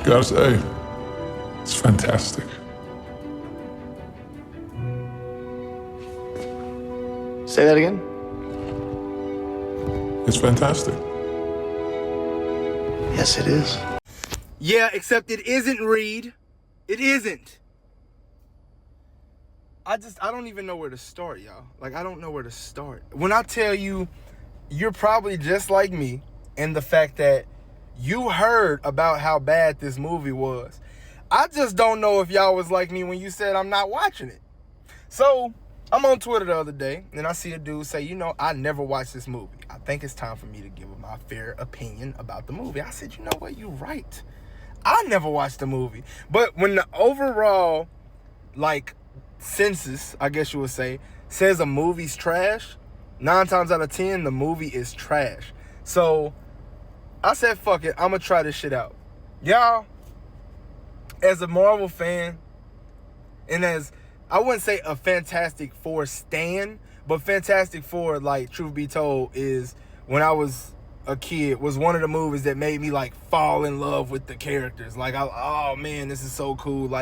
Gotta say, it's fantastic. Say that again? It's fantastic. Yes, it is. Yeah, except it isn't, Reed. It isn't. I don't even know where to start, y'all. Like, I don't know where to start. When I tell you, you're probably just like me in the fact that you heard about how bad this movie was. I just don't know if y'all was like me when you said I'm not watching it. So, I'm on Twitter the other day, and I see a dude say, I never watched this movie. I think it's time for me to give my fair opinion about the movie. I said, you know what? You're right. I never watched the movie. But when the overall, census, I guess you would say, says a movie's trash, 9 times out of 10, the movie is trash. So, I said, fuck it. I'm going to try this shit out. Y'all, as a Marvel fan, and as, I wouldn't say a Fantastic Four stan, but Fantastic Four, truth be told, is, when I was a kid, was one of the movies that made me, fall in love with the characters. Oh, man, this is so cool.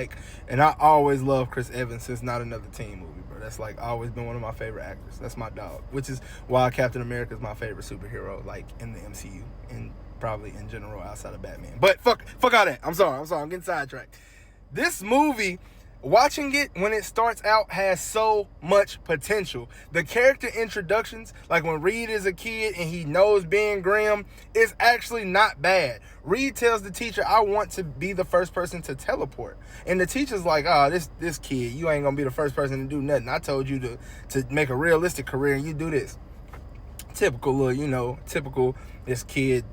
And I always loved Chris Evans since Not Another Teen movie, bro. That's, always been one of my favorite actors. That's my dog, which is why Captain America is my favorite superhero, in the MCU, and probably in general outside of Batman. But fuck all that. I'm sorry. I'm getting sidetracked. This movie, watching it when it starts out, has so much potential. The character introductions, when Reed is a kid and he knows being Grimm, is actually not bad. Reed tells the teacher, I want to be the first person to teleport. And the teacher's like, this kid, you ain't gonna be the first person to do nothing. I told you to make a realistic career and you do this. Typical typical, this kid,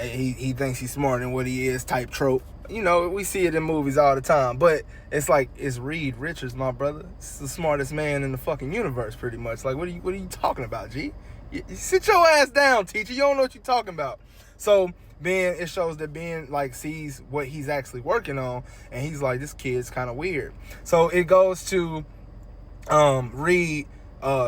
he thinks he's smarter than what he is type trope. We see it in movies all the time, but it's it's Reed Richards, my brother. It's the smartest man in the fucking universe, pretty much. What are you talking about, G? You sit your ass down, teacher. You don't know what you're talking about. So it shows that Ben sees what he's actually working on, and he's like, this kid's kind of weird. So it goes to Reed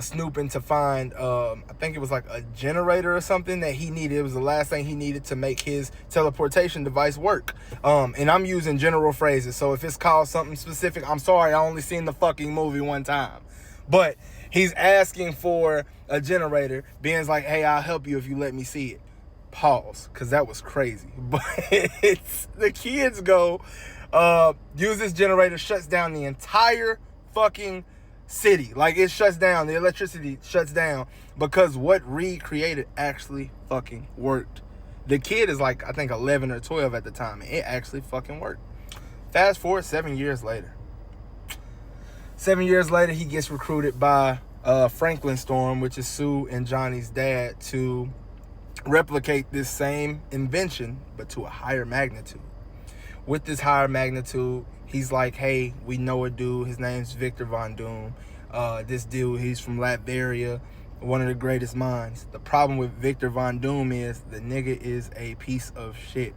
snooping to find, I think it was a generator or something that he needed. It was the last thing he needed to make his teleportation device work. And I'm using general phrases, so if it's called something specific, I'm sorry, I only seen the fucking movie one time. But he's asking for a generator. Ben's like, hey, I'll help you if you let me see it. Pause, because that was crazy. But the kids go, use this generator, shuts down the entire fucking city. It shuts down, the electricity shuts down because what Reed created actually fucking worked. The kid is I think 11 or 12 at the time, and it actually fucking worked. Fast forward 7 years later. 7 years later, he gets recruited by Franklin Storm, which is Sue and Johnny's dad, to replicate this same invention, but to a higher magnitude. With this higher magnitude, he's like, hey, we know a dude. His name's Victor Von Doom. This dude, he's from Latveria, one of the greatest minds. The problem with Victor Von Doom is the nigga is a piece of shit.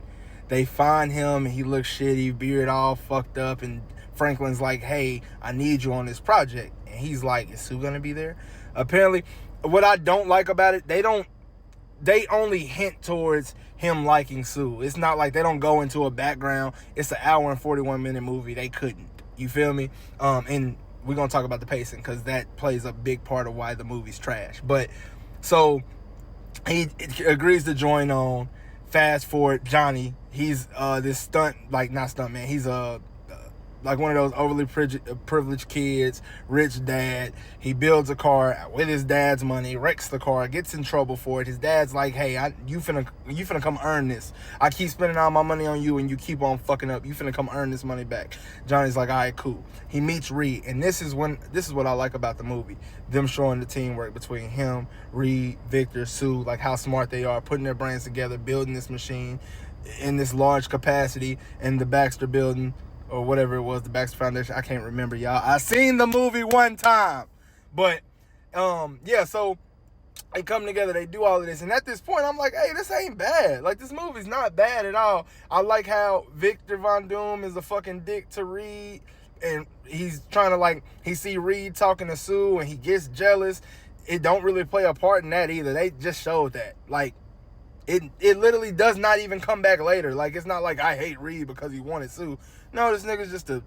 They find him, and he looks shitty, beard all fucked up, and Franklin's like, hey, I need you on this project. And he's like, is Sue gonna be there? Apparently, what I don't like about it, they only hint towards him liking Sue. It's not like they don't go into a background. It's an hour and 41 minute movie. They couldn't. You feel me? And we're going to talk about the pacing because that plays a big part of why the movie's trash. But so he agrees to join on. Fast forward, Johnny, he's this stunt, not stunt man. He's one of those overly privileged kids, rich dad. He builds a car with his dad's money, wrecks the car, gets in trouble for it. His dad's like, hey, you finna come earn this. I keep spending all my money on you and you keep on fucking up. You finna come earn this money back. Johnny's like, all right, cool. He meets Reed, and this is what I like about the movie. Them showing the teamwork between him, Reed, Victor, Sue, how smart they are, putting their brains together, building this machine in this large capacity in the Baxter building, or whatever it was, the Baxter Foundation. I can't remember, y'all. I seen the movie one time. But, so they come together, they do all of this. And at this point, I'm like, hey, this ain't bad. This movie's not bad at all. I like how Victor Von Doom is a fucking dick to Reed. And he's trying to, he see Reed talking to Sue, and he gets jealous. It don't really play a part in that either. They just showed that. It literally does not even come back later. Like, it's not like I hate Reed because he wanted Sue. No, this nigga's just an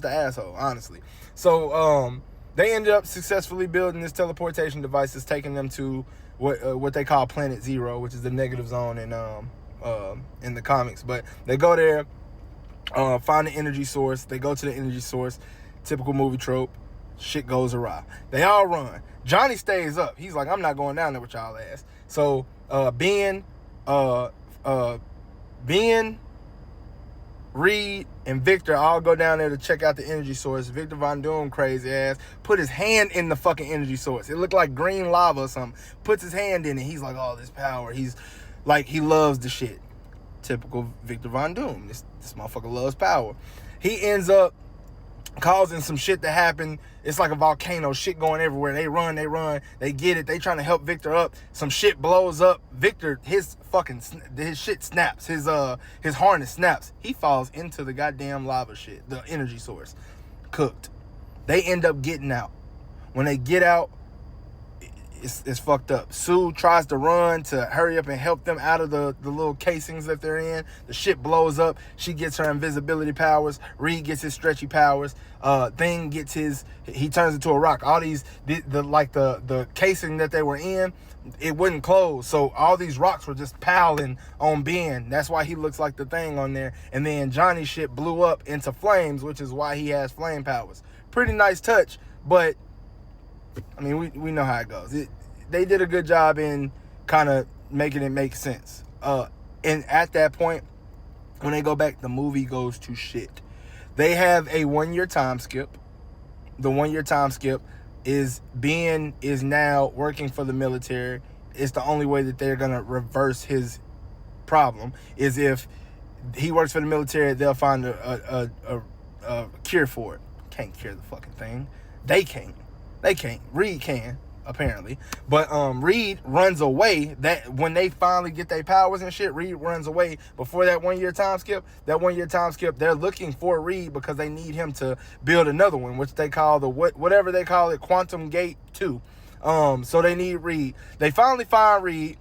asshole, honestly. So they ended up successfully building this teleportation device that's taking them to what they call Planet Zero, which is the negative zone in the comics. But they go there, find the energy source. They go to the energy source. Typical movie trope. Shit goes awry. They all run. Johnny stays up. He's like, I'm not going down there with y'all ass. So Ben, Reed, and Victor all go down there to check out the energy source. Victor Von Doom, crazy ass, put his hand in the fucking energy source. It looked like green lava or something. Puts his hand in it. He's like, oh, this power. He's like, he loves the shit. Typical Victor Von Doom. This motherfucker loves power. He ends up causing some shit to happen. It's like a volcano, shit going everywhere. They run, they get it. They trying to help Victor up. Some shit blows up. Victor, his shit snaps. His harness snaps. He falls into the goddamn lava shit, the energy source. Cooked. They end up getting out. When they get out, it's fucked up. Sue tries to run to hurry up and help them out of the little casings that they're in. The shit blows up. She gets her invisibility powers. Reed gets his stretchy powers. Thing gets he turns into a rock. All these, the casing that they were in, it wouldn't close. So all these rocks were just piling on Ben. That's why he looks like the Thing on there. And then Johnny's shit blew up into flames, which is why he has flame powers. Pretty nice touch, but I mean, we know how it goes. They did a good job in kind of making it make sense. And at that point, when they go back, the movie goes to shit. They have a 1-year time skip. The 1-year time skip is Ben is now working for the military. It's the only way that they're going to reverse his problem is if he works for the military, they'll find a cure for it. Can't cure the fucking thing. They can't. Reed can, apparently. But Reed runs away. That when they finally get their powers and shit, Reed runs away before that 1-year time skip. That 1-year time skip, they're looking for Reed because they need him to build another one, which they call whatever they call it, Quantum Gate 2. So they need Reed. They finally find Reed.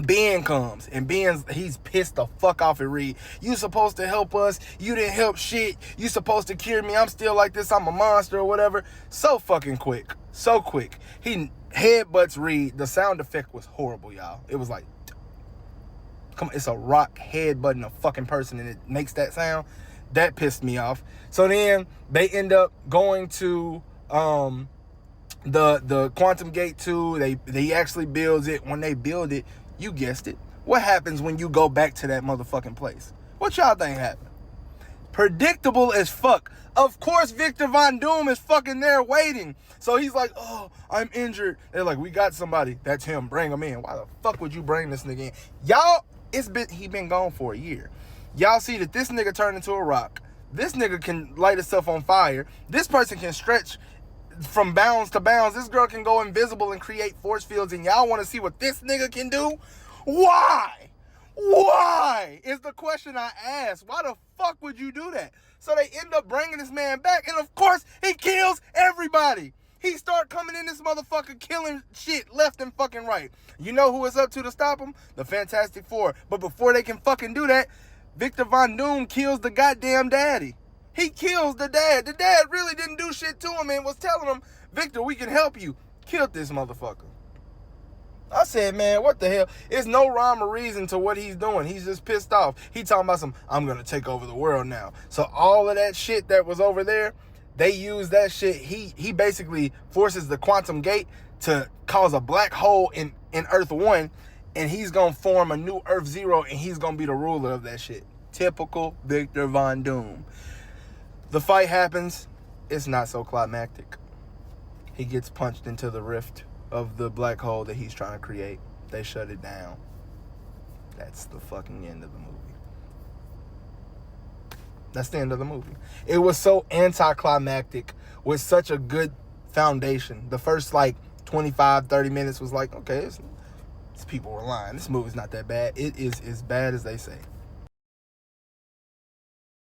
Ben comes, and he's pissed the fuck off at Reed. You supposed to help us. You didn't help shit. You supposed to cure me. I'm still like this. I'm a monster or whatever. So fucking quick. So quick. He headbutts Reed. The sound effect was horrible, y'all. It was like, come on, it's a rock headbutting a fucking person, and it makes that sound. That pissed me off. So then they end up going to the Quantum Gate 2. They actually builds it. When they build it, you guessed it. What happens when you go back to that motherfucking place? What y'all think happened? Predictable as fuck. Of course, Victor Von Doom is fucking there waiting. So he's like, oh, I'm injured. They're like, we got somebody. That's him. Bring him in. Why the fuck would you bring this nigga in? Y'all, he been gone for a year. Y'all see that this nigga turned into a rock. This nigga can light himself on fire. This person can stretch from bounds to bounds. This girl can go invisible and create force fields, and y'all want to see what this nigga can do? Why? Why is the question I ask. Why the fuck would you do that? So they end up bringing this man back, and of course he kills everybody. He start coming in this motherfucker killing shit left and fucking right. You know who is up to stop him? The Fantastic Four. But before they can fucking do that, Victor Von Doom kills the goddamn daddy. He kills the dad. The dad really didn't do shit to him and was telling him, Victor, we can help you. Killed this motherfucker. I said, man, what the hell? There's no rhyme or reason to what he's doing. He's just pissed off. He talking about I'm going to take over the world now. So all of that shit that was over there, they use that shit. He basically forces the Quantum Gate to cause a black hole in Earth 1, and he's going to form a new Earth 0, and he's going to be the ruler of that shit. Typical Victor Von Doom. The fight happens. It's not so climactic. He gets punched into the rift of the black hole that he's trying to create. They shut it down. That's the fucking end of the movie. That's the end of the movie. It was so anticlimactic with such a good foundation. The first 25, 30 minutes was like, okay, these people were lying. This movie's not that bad. It is as bad as they say.